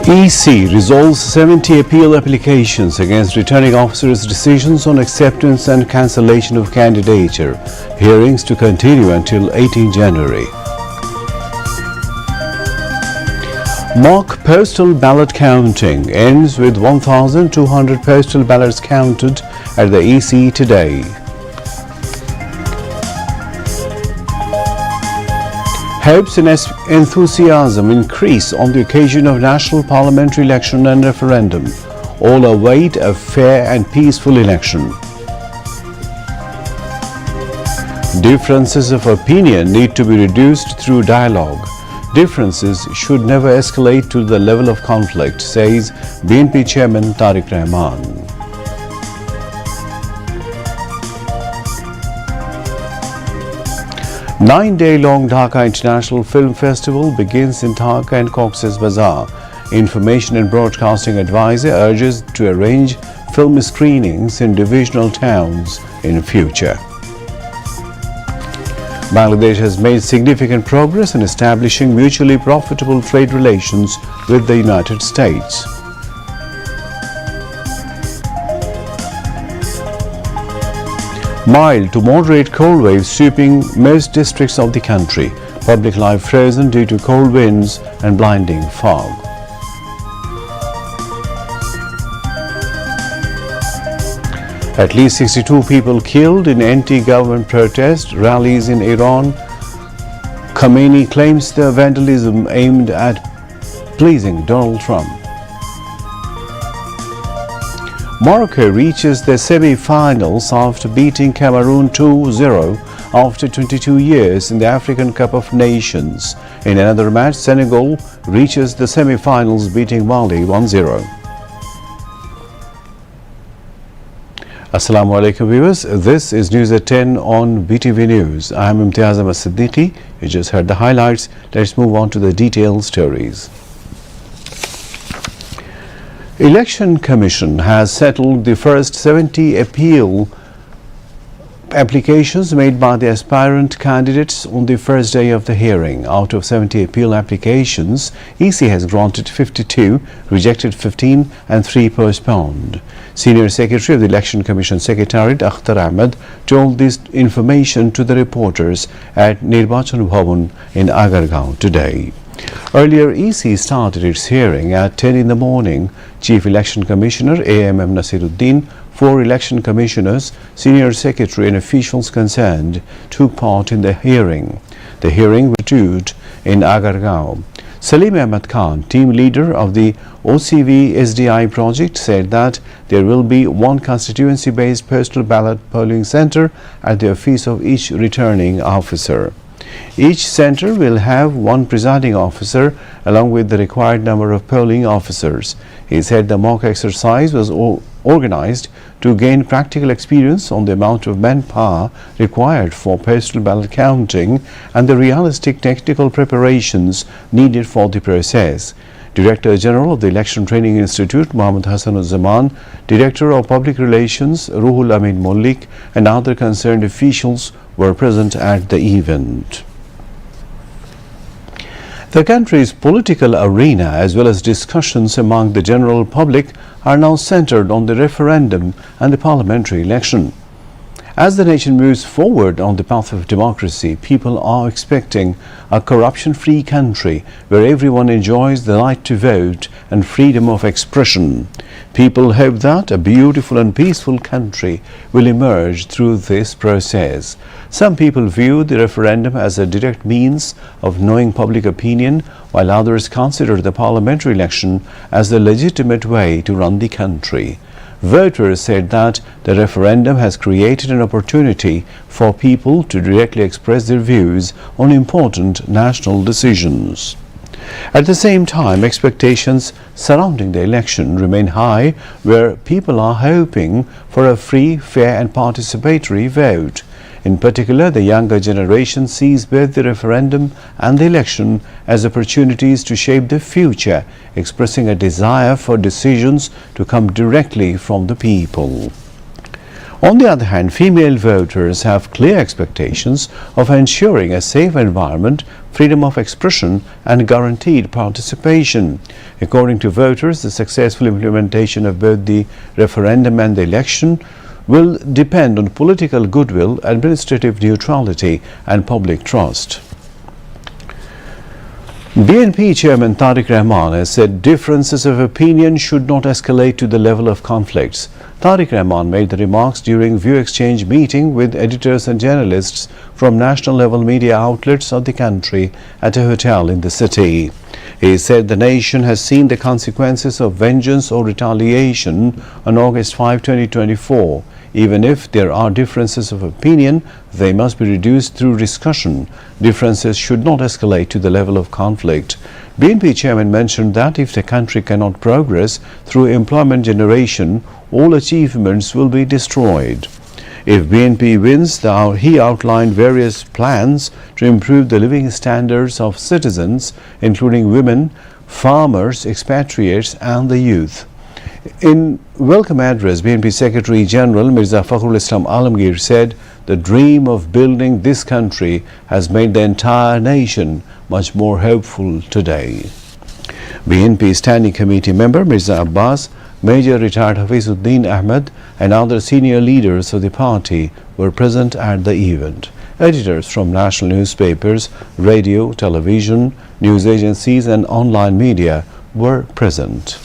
EC resolves 70 appeal applications against returning officers' decisions on acceptance and cancellation of candidature. Hearings to continue until 18 January. Mock postal ballot counting ends with 1,200 postal ballots counted at the EC today. Hopes and enthusiasm increase on the occasion of national parliamentary election and referendum. All await a fair and peaceful election. Differences of opinion need to be reduced through dialogue. Differences should never escalate to the level of conflict, says BNP Chairman Tariq Rahman. Nine-day-long Dhaka International Film Festival begins in Dhaka and Cox's Bazar. Information and Broadcasting Advisor urges to arrange film screenings in divisional towns in future. Bangladesh has made significant progress in establishing mutually profitable trade relations with the United States. Mild to moderate cold waves sweeping most districts of the country. Public life frozen due to cold winds and blinding fog. At least 62 people killed in anti-government protest rallies in Iran. Khamenei claims the vandalism aimed at pleasing Donald Trump. Morocco reaches the semi-finals after beating Cameroon 2-0 after 22 years in the African Cup of Nations. In another match, Senegal reaches the semi-finals beating Mali 1-0. Assalamu alaikum viewers, this is News at 10 on BTV News. I am Imtiaz Ahmed Siddiqui. You just heard the highlights. Let's move on to the detailed stories. Election Commission has settled the first 70 appeal applications made by the aspirant candidates on the first day of the hearing. Out of 70 appeal applications, EC has granted 52, rejected 15 and 3 postponed. Senior Secretary of the Election Commission Secretariat Akhtar Ahmed told this information to the reporters at Nirbachan Bhavan in Agargaon today. Earlier, EC started its hearing at 10 in the morning. Chief Election Commissioner AMM Nasiruddin, 4 election commissioners, senior secretary and officials concerned took part in the hearing. The hearing was held in Agargaon. Salim Ahmed Khan, team leader of the OCV SDI project, said that there will be one constituency-based postal ballot polling center at the office of each returning officer. Each center will have one presiding officer along with the required number of polling officers. He said the mock exercise was organized to gain practical experience on the amount of manpower required for postal ballot counting and the realistic technical preparations needed for the process. Director General of the Election Training Institute, Mohammad Hassanuzzaman, Director of Public Relations, Ruhul Amin Mullik, and other concerned officials were present at the event. The country's political arena, as well as discussions among the general public, are now centered on the referendum and the parliamentary election. As the nation moves forward on the path of democracy, people are expecting a corruption-free country where everyone enjoys the right to vote and freedom of expression. People hope that a beautiful and peaceful country will emerge through this process. Some people view the referendum as a direct means of knowing public opinion, while others consider the parliamentary election as the legitimate way to run the country. Voters said that the referendum has created an opportunity for people to directly express their views on important national decisions. At the same time, expectations surrounding the election remain high, where people are hoping for a free, fair and participatory vote. In particular, the younger generation sees both the referendum and the election as opportunities to shape the future, expressing a desire for decisions to come directly from the people. On the other hand, female voters have clear expectations of ensuring a safe environment, freedom of expression and guaranteed participation. According to voters, the successful implementation of both the referendum and the election will depend on political goodwill, administrative neutrality and public trust. BNP Chairman Tariq Rahman has said differences of opinion should not escalate to the level of conflicts. Tariq Rahman made the remarks during View Exchange meeting with editors and journalists from national-level media outlets of the country at a hotel in the city. He said the nation has seen the consequences of vengeance or retaliation on August 5, 2024. Even if there are differences of opinion, they must be reduced through discussion. Differences should not escalate to the level of conflict. BNP chairman mentioned that if the country cannot progress through employment generation, all achievements will be destroyed. If BNP wins, he outlined various plans to improve the living standards of citizens, including women, farmers, expatriates and the youth. In welcome address, BNP Secretary General Mirza Fakhrul Islam Alamgir said the dream of building this country has made the entire nation much more hopeful today. BNP Standing Committee member Mirza Abbas, Major retired Hafizuddin Ahmed and other senior leaders of the party were present at the event. Editors from national newspapers, radio, television, news agencies and online media were present.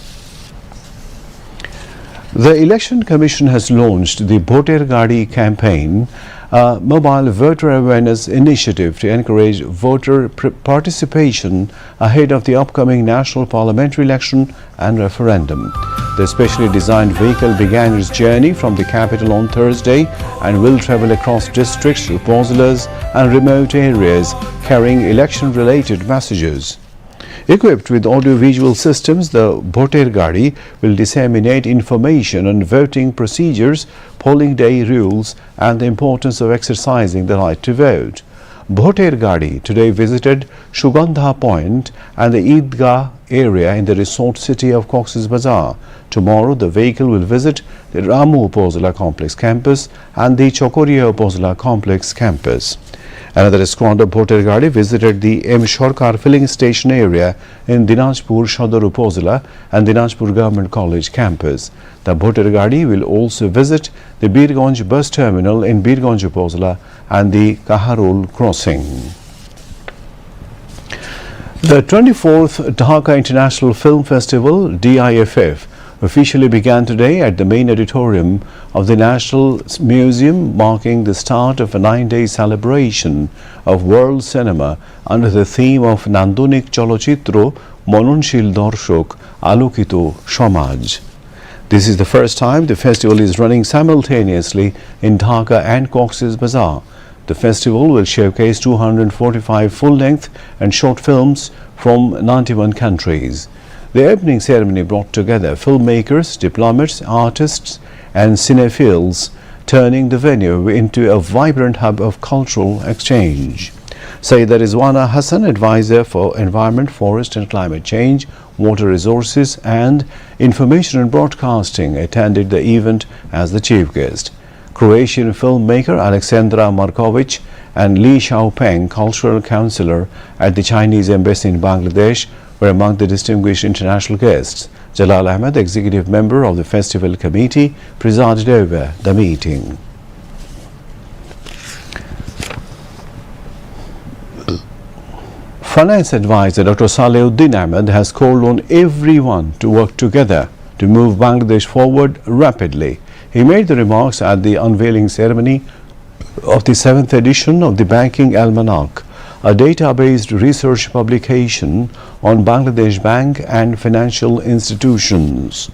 The Election Commission has launched the Bhoter Gadi campaign, a mobile voter awareness initiative to encourage voter participation ahead of the upcoming national parliamentary election and referendum. The specially designed vehicle began its journey from the capital on Thursday and will travel across districts, upazilas and remote areas carrying election-related messages. Equipped with audio-visual systems, the Bhoter Gadi will disseminate information on voting procedures, polling day rules and the importance of exercising the right to vote. Bhoter Gadi today visited Shugandha Point and the Eidgah area in the resort city of Cox's Bazar. Tomorrow, the vehicle will visit the Ramu Upazila Complex campus and the Chokoria Upazila Complex campus. Another squad of Bhoter Gadi visited the M. Shorkar filling station area in Dinajpur Shadar Upazila and Dinajpur Government College campus. The Bhoter Gadi will also visit the Birganj bus terminal in Birganj Upazila and the Kaharul crossing. The 24th Dhaka International Film Festival (DIFF) officially began today at the main auditorium of the National Museum, marking the start of a 9-day celebration of world cinema under the theme of Nandonik Cholochitro Mononshil Dorshok Alokito Shomaj. This is the first time the festival is running simultaneously in Dhaka and Cox's Bazar. The festival will showcase 245 full-length and short films from 91 countries. The opening ceremony brought together filmmakers, diplomats, artists and cinephiles, turning the venue into a vibrant hub of cultural exchange. Sayyida Rizwana Hassan, advisor for Environment, Forest and Climate Change, Water Resources and Information and Broadcasting, attended the event as the chief guest. Croatian filmmaker Aleksandra Markovic and Li Xiaopeng, cultural counselor at the Chinese Embassy in Bangladesh, were among the distinguished international guests. Jalal Ahmed, executive member of the festival committee, presided over the meeting. Finance advisor Dr. Saleuddin Ahmed has called on everyone to work together to move Bangladesh forward rapidly. He made the remarks at the unveiling ceremony of the 7th edition of the Banking Almanac, a data-based research publication on Bangladesh bank and financial institutions.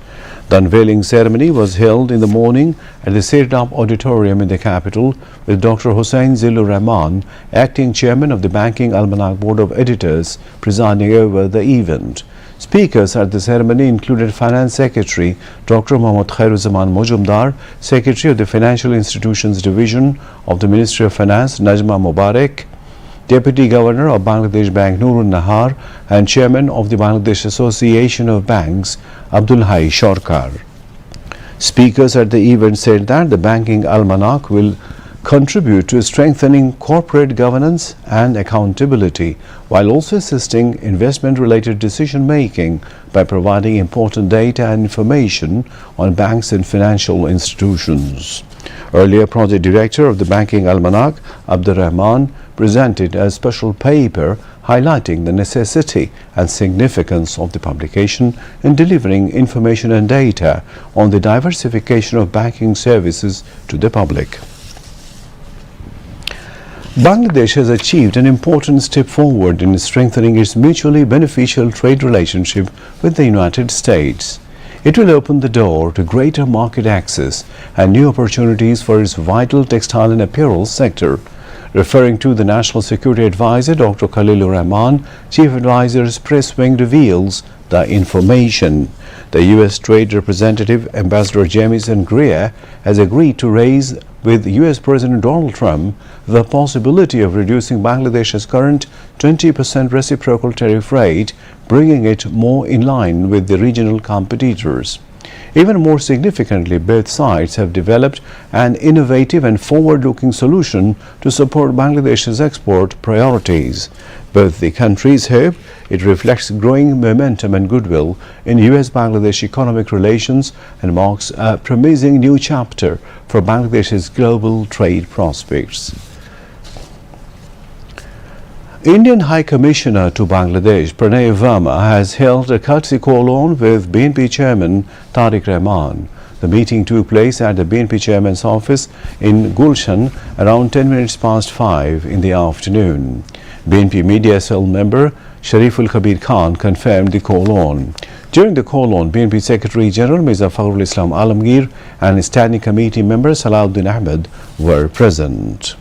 The unveiling ceremony was held in the morning at the Sirdap Auditorium in the capital, with Dr. Hossain Zillur Rahman, acting chairman of the Banking Almanac Board of Editors, presiding over the event. Speakers at the ceremony included Finance Secretary Dr. Mohammad Khairuzaman Mojumdar, Secretary of the Financial Institutions Division of the Ministry of Finance Najma Mubarak, Deputy Governor of Bangladesh Bank Nurun Nahar and Chairman of the Bangladesh Association of Banks Abdul Hai Shorkar. Speakers at the event said that the Banking Almanac will contribute to strengthening corporate governance and accountability, while also assisting investment-related decision-making by providing important data and information on banks and financial institutions. Earlier, Project Director of the Banking Almanac, Abdurrahman, presented a special paper highlighting the necessity and significance of the publication in delivering information and data on the diversification of banking services to the public. Bangladesh has achieved an important step forward in strengthening its mutually beneficial trade relationship with the United States. It will open the door to greater market access and new opportunities for its vital textile and apparel sector. Referring to the National Security Advisor, Dr. Khalilur Rahman, Chief Advisor's press wing reveals the information. The U.S. Trade Representative, Ambassador Jamieson Greer, has agreed to raise with U.S. President Donald Trump the possibility of reducing Bangladesh's current 20% reciprocal tariff rate, bringing it more in line with the regional competitors. Even more significantly, both sides have developed an innovative and forward-looking solution to support Bangladesh's export priorities. Both the countries hope it reflects growing momentum and goodwill in U.S.-Bangladesh economic relations and marks a promising new chapter for Bangladesh's global trade prospects. Indian High Commissioner to Bangladesh, Pranay Verma, has held a courtesy call-on with BNP Chairman Tariq Rahman. The meeting took place at the BNP Chairman's office in Gulshan around 10 minutes past 5 in the afternoon. BNP Media Cell member Shariful Kabir Khan confirmed the call-on. During the call-on, BNP Secretary General Mirza Fakhrul Islam Alamgir and Standing Committee member Salahuddin Ahmed were present.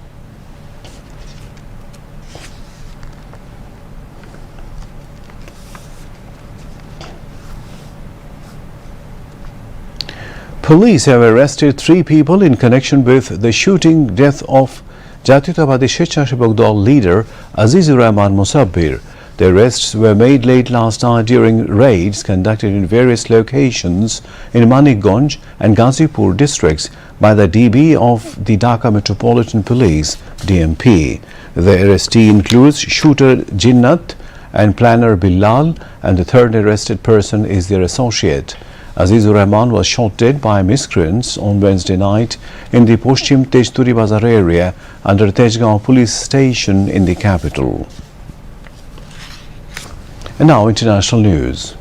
Police have arrested 3 people in connection with the shooting death of Jatiyotabadi Sechashabok Dol leader Azizur Rahman Musabbir. The arrests were made late last night during raids conducted in various locations in Manikganj and Ghazipur districts by the DB of the Dhaka Metropolitan Police, DMP. The arrestee includes shooter Jinnat and planner Bilal, and the third arrested person is their associate. Azizur Rahman was shot dead by miscreants on Wednesday night in the Poshchim Tejturi Bazar area under Tejgaon police station in the capital. And now international news.